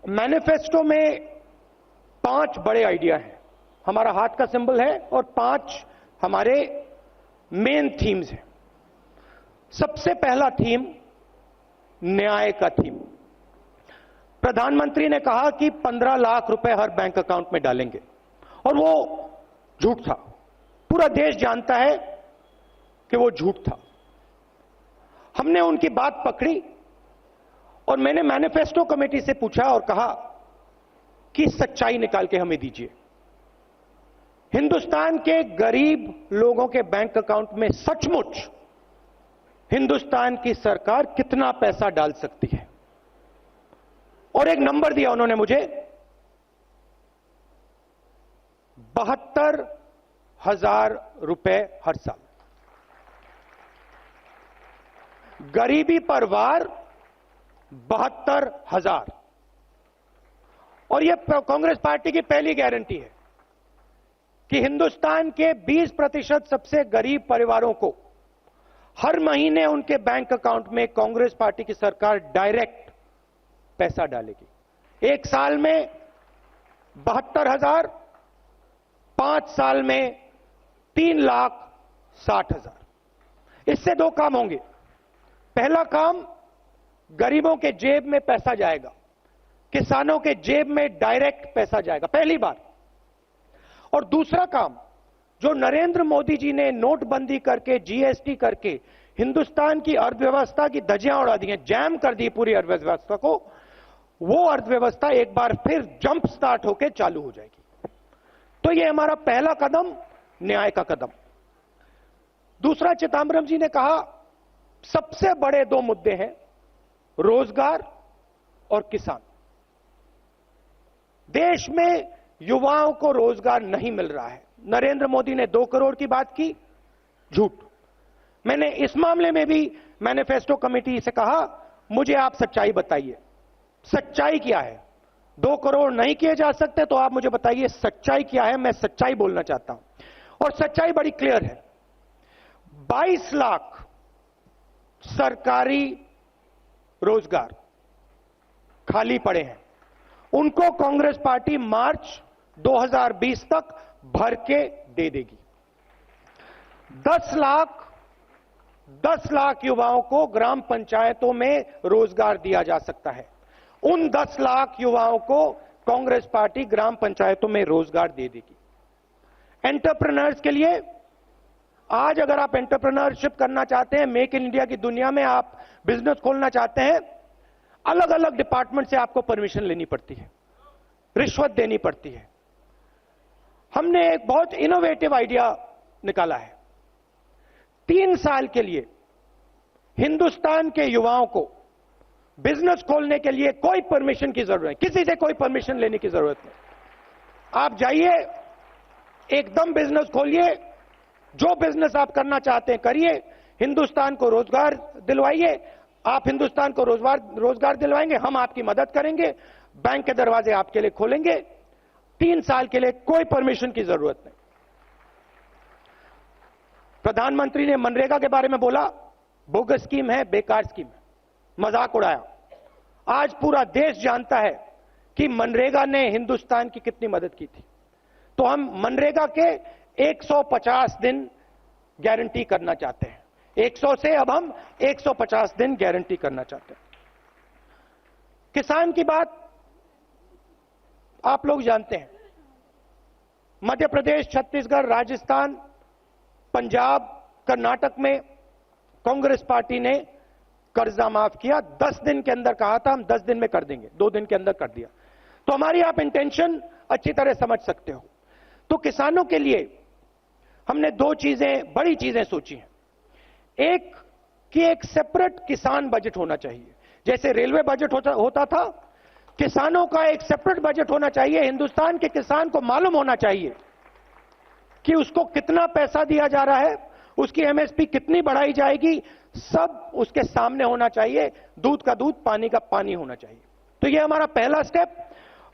Manifesto में 5 बड़े idea हैं। हमारा हाथ का सिंबल है और 5 हमारे मेन थीम्स हैं। सबसे पहला थीम न्याय का थीम। प्रधानमंत्री ने कहा कि 15 लाख रुपए हर बैंक अकाउंट में डालेंगे और वो झूठ था। पूरा देश जानता है कि वो झूठ था। हमने उनकी बात पकड़ी और मैंने मैनिफेस्टो कमेटी से पूछा और कहा कि सच्चाई निकाल के हमें दीजिए। हिंदुस्तान के गरीब लोगों के बैंक अकाउंट में सचमुच हिंदुस्तान की सरकार कितना पैसा डाल सकती है। और एक नंबर दिया उन्होंने मुझे, 72,000 रुपए हर साल। गरीबी पर वार 72,000। और यह कांग्रेस पार्टी की पहली गारंटी है कि हिंदुस्तान के 20% सबसे गरीब परिवारों को हर महीने उनके बैंक अकाउंट में कांग्रेस पार्टी की सरकार डायरेक्ट पैसा डालेगी। एक साल में 72,000, 5 साल में 3,60,000। इससे 2 काम होंगे। पहला काम, गरीबों के जेब में पैसा जाएगा, किसानों के जेब में डायरेक्ट पैसा जाएगा, पहली बार। और दूसरा काम, जो नरेंद्र मोदी जी ने नोटबंदी करके, जीएसटी करके हिंदुस्तान की अर्थव्यवस्था की धज्जियां उड़ा दी हैं, जैम कर दी पूरी अर्थव्यवस्था को, वो अर्थव्यवस्था एक बार फिर जंप स्टार्ट होकर चालू हो जाएगी। तो ये हमारा पहला कदम, न्याय का कदम। दूसरा, चिदंबरम जी ने कहा सबसे बड़े 2 मुद्दे हैं, रोजगार और किसान। देश में युवाओं को रोजगार नहीं मिल रहा है। नरेंद्र मोदी ने 2 करोड़ की बात की, झूठ। मैंने इस मामले में भी मैनिफेस्टो कमेटी से कहा, मुझे आप सच्चाई बताइए, सच्चाई क्या है। 2 करोड़ नहीं किए जा सकते तो आप मुझे बताइए सच्चाई क्या है। मैं सच्चाई बोलना चाहता हूं और सच्चाई बड़ी क्लियर है। 22 लाख सरकारी रोजगार खाली पड़े हैं, उनको कांग्रेस पार्टी मार्च 2020 तक भर के दे देगी। 10 लाख युवाओं को ग्राम पंचायतों में रोजगार दिया जा सकता है। उन 10 लाख युवाओं को कांग्रेस पार्टी ग्राम पंचायतों में रोजगार दे देगी। एंटरप्रेन्योर्स के लिए, आज अगर आप एंटरप्रेन्योरशिप करना चाहते हैं, मेक इन इंडिया की दुनिया में आप बिजनेस खोलना चाहते हैं, अलग अलग डिपार्टमेंट से आपको परमिशन लेनी पड़ती है, रिश्वत देनी पड़ती है। हमने एक बहुत इनोवेटिव आइडिया निकाला है। 3 साल के लिए हिंदुस्तान के युवाओं को बिजनेस खोलने के लिए कोई परमिशन की जरूरत नहीं, किसी से कोई परमिशन लेने की जरूरत नहीं। आप जाइए, एकदम बिजनेस खोलिए, जो बिजनेस आप करना चाहते हैं करिए, हिंदुस्तान को रोजगार दिलवाइए। आप हिंदुस्तान को रोजगार दिलवाएंगे, हम आपकी मदद करेंगे, बैंक के दरवाजे आपके लिए खोलेंगे। 3 साल के लिए कोई परमिशन की जरूरत नहीं। प्रधानमंत्री ने मनरेगा के बारे में बोला, बोगस स्कीम है, बेकार स्कीम है, मजाक उड़ाया। आज पूरा देश जानता है कि मनरेगा ने हिंदुस्तान की कितनी मदद की थी। तो हम मनरेगा के 150 दिन गारंटी करना चाहते हैं। 100 से अब हम 150 दिन गारंटी करना चाहते हैं। किसान की बात आप लोग जानते हैं। मध्य प्रदेश, छत्तीसगढ़, राजस्थान, पंजाब, कर्नाटक में कांग्रेस पार्टी ने कर्जा माफ किया। 10 दिन के अंदर कहा था, हम 10 दिन में कर देंगे, 2 दिन के अंदर कर दिया। तो हमारी आप इंटेंशन अच्छी तरह समझ सकते हो। तो किसानों के लिए हमने 2 चीजें, बड़ी चीजें सोची हैं। एक कि एक सेपरेट किसान बजट होना चाहिए, जैसे रेलवे बजट होता था, किसानों का एक सेपरेट बजट होना चाहिए। हिंदुस्तान के किसान को मालूम होना चाहिए कि उसको कितना पैसा दिया जा रहा है, उसकी एमएसपी कितनी बढ़ाई जाएगी, सब उसके सामने होना चाहिए। दूध का दूध, पानी का पानी होना चाहिए। तो यह हमारा पहला स्टेप।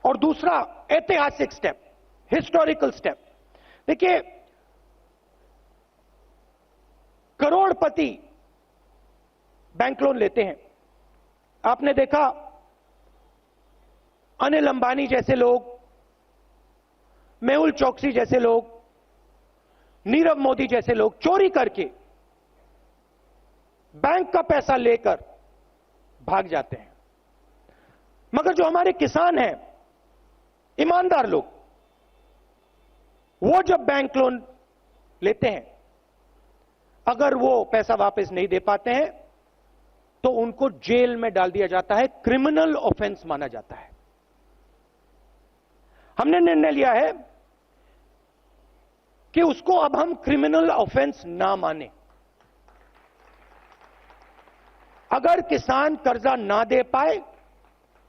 और दूसरा ऐतिहासिक स्टेप, हिस्टोरिकल स्टेप। देखिए, करोड़पति बैंक लोन लेते हैं। आपने देखा अनिल अंबानी जैसे लोग, मेहुल चोकसी जैसे लोग, नीरव मोदी जैसे लोग चोरी करके बैंक का पैसा लेकर भाग जाते हैं। मगर जो हमारे किसान हैं, ईमानदार लोग, वो जब बैंक लोन लेते हैं, अगर वो पैसा वापस नहीं दे पाते हैं तो उनको जेल में डाल दिया जाता है, क्रिमिनल ऑफेंस माना जाता है। हमने निर्णय लिया है कि उसको अब हम क्रिमिनल ऑफेंस ना माने। अगर किसान कर्जा ना दे पाए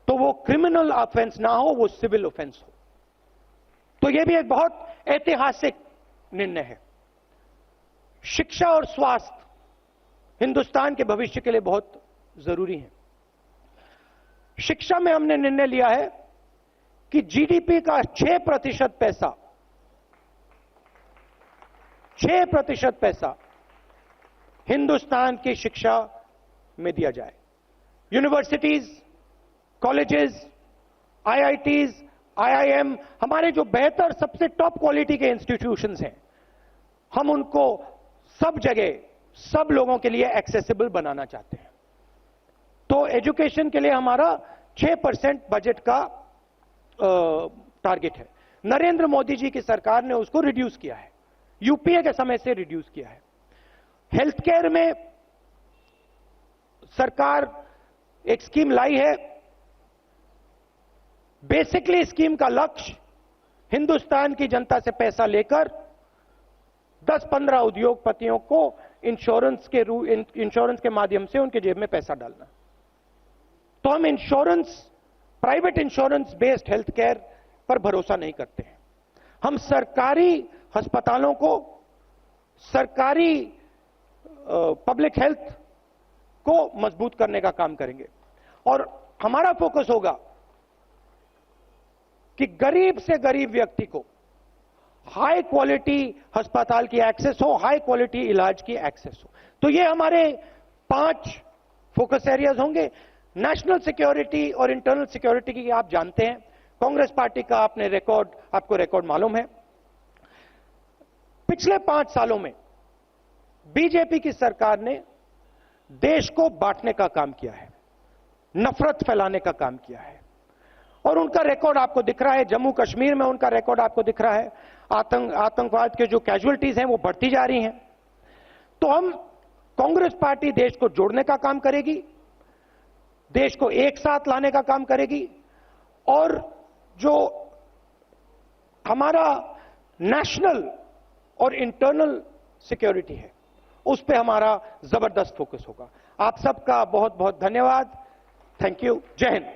तो वो क्रिमिनल ऑफेंस ना हो, वो सिविल ऑफेंस हो। तो यह भी एक बहुत ऐतिहासिक निर्णय है। शिक्षा और स्वास्थ्य हिंदुस्तान के भविष्य के लिए बहुत जरूरी है। शिक्षा में हमने निर्णय लिया है कि जीडीपी का 6% पैसा, 6% पैसा हिंदुस्तान की शिक्षा में दिया जाए। यूनिवर्सिटीज, कॉलेजेस, आईआईटीज, आईआईएम, हमारे जो बेहतर सबसे टॉप क्वालिटी के इंस्टीट्यूशंस हैं, हम उनको सब जगह सब लोगों के लिए एक्सेसिबल बनाना चाहते हैं। तो एजुकेशन के लिए हमारा 6% बजट का टारगेट है। नरेंद्र मोदी जी की सरकार ने उसको रिड्यूस किया है, यूपीए के समय से रिड्यूस किया है। हेल्थ केयर में सरकार एक स्कीम लाई है। बेसिकली स्कीम का लक्ष्य हिंदुस्तान की जनता से पैसा लेकर 10-15 उद्योगपतियों को इंश्योरेंस के माध्यम से उनके जेब में पैसा डालना। तो हम private insurance based health care पर भरोसा नहीं करते हैं। हम सरकारी अस्पतालों को, सरकारी पब्लिक हेल्थ को मजबूत करने का काम करेंगे और हमारा फोकस होगा कि गरीब से गरीब व्यक्ति को हाई क्वालिटी अस्पताल की एक्सेस हो, हाई क्वालिटी इलाज की एक्सेस हो। तो ये हमारे 5 फोकस एरियाज होंगे। नेशनल सिक्योरिटी और इंटरनल सिक्योरिटी की आप जानते हैं, कांग्रेस पार्टी का आपको रिकॉर्ड मालूम है। पिछले 5 सालों में बीजेपी की सरकार ने देश को बांटने का काम किया है, नफरत फैलाने का काम किया है और उनका रिकॉर्ड आपको दिख रहा है। जम्मू कश्मीर में उनका रिकॉर्ड आपको दिख रहा है। आतंकवाद के जो कैजुअलिटीज हैं वो बढ़ती जा रही हैं। तो हम कांग्रेस पार्टी देश को जोड़ने का काम करेगी, देश को एक साथ लाने का काम करेगी और जो हमारा नेशनल और इंटरनल सिक्योरिटी है उस पे हमारा जबरदस्त फोकस होगा। आप सबका बहुत बहुत धन्यवाद। Thank you. जय हिंद।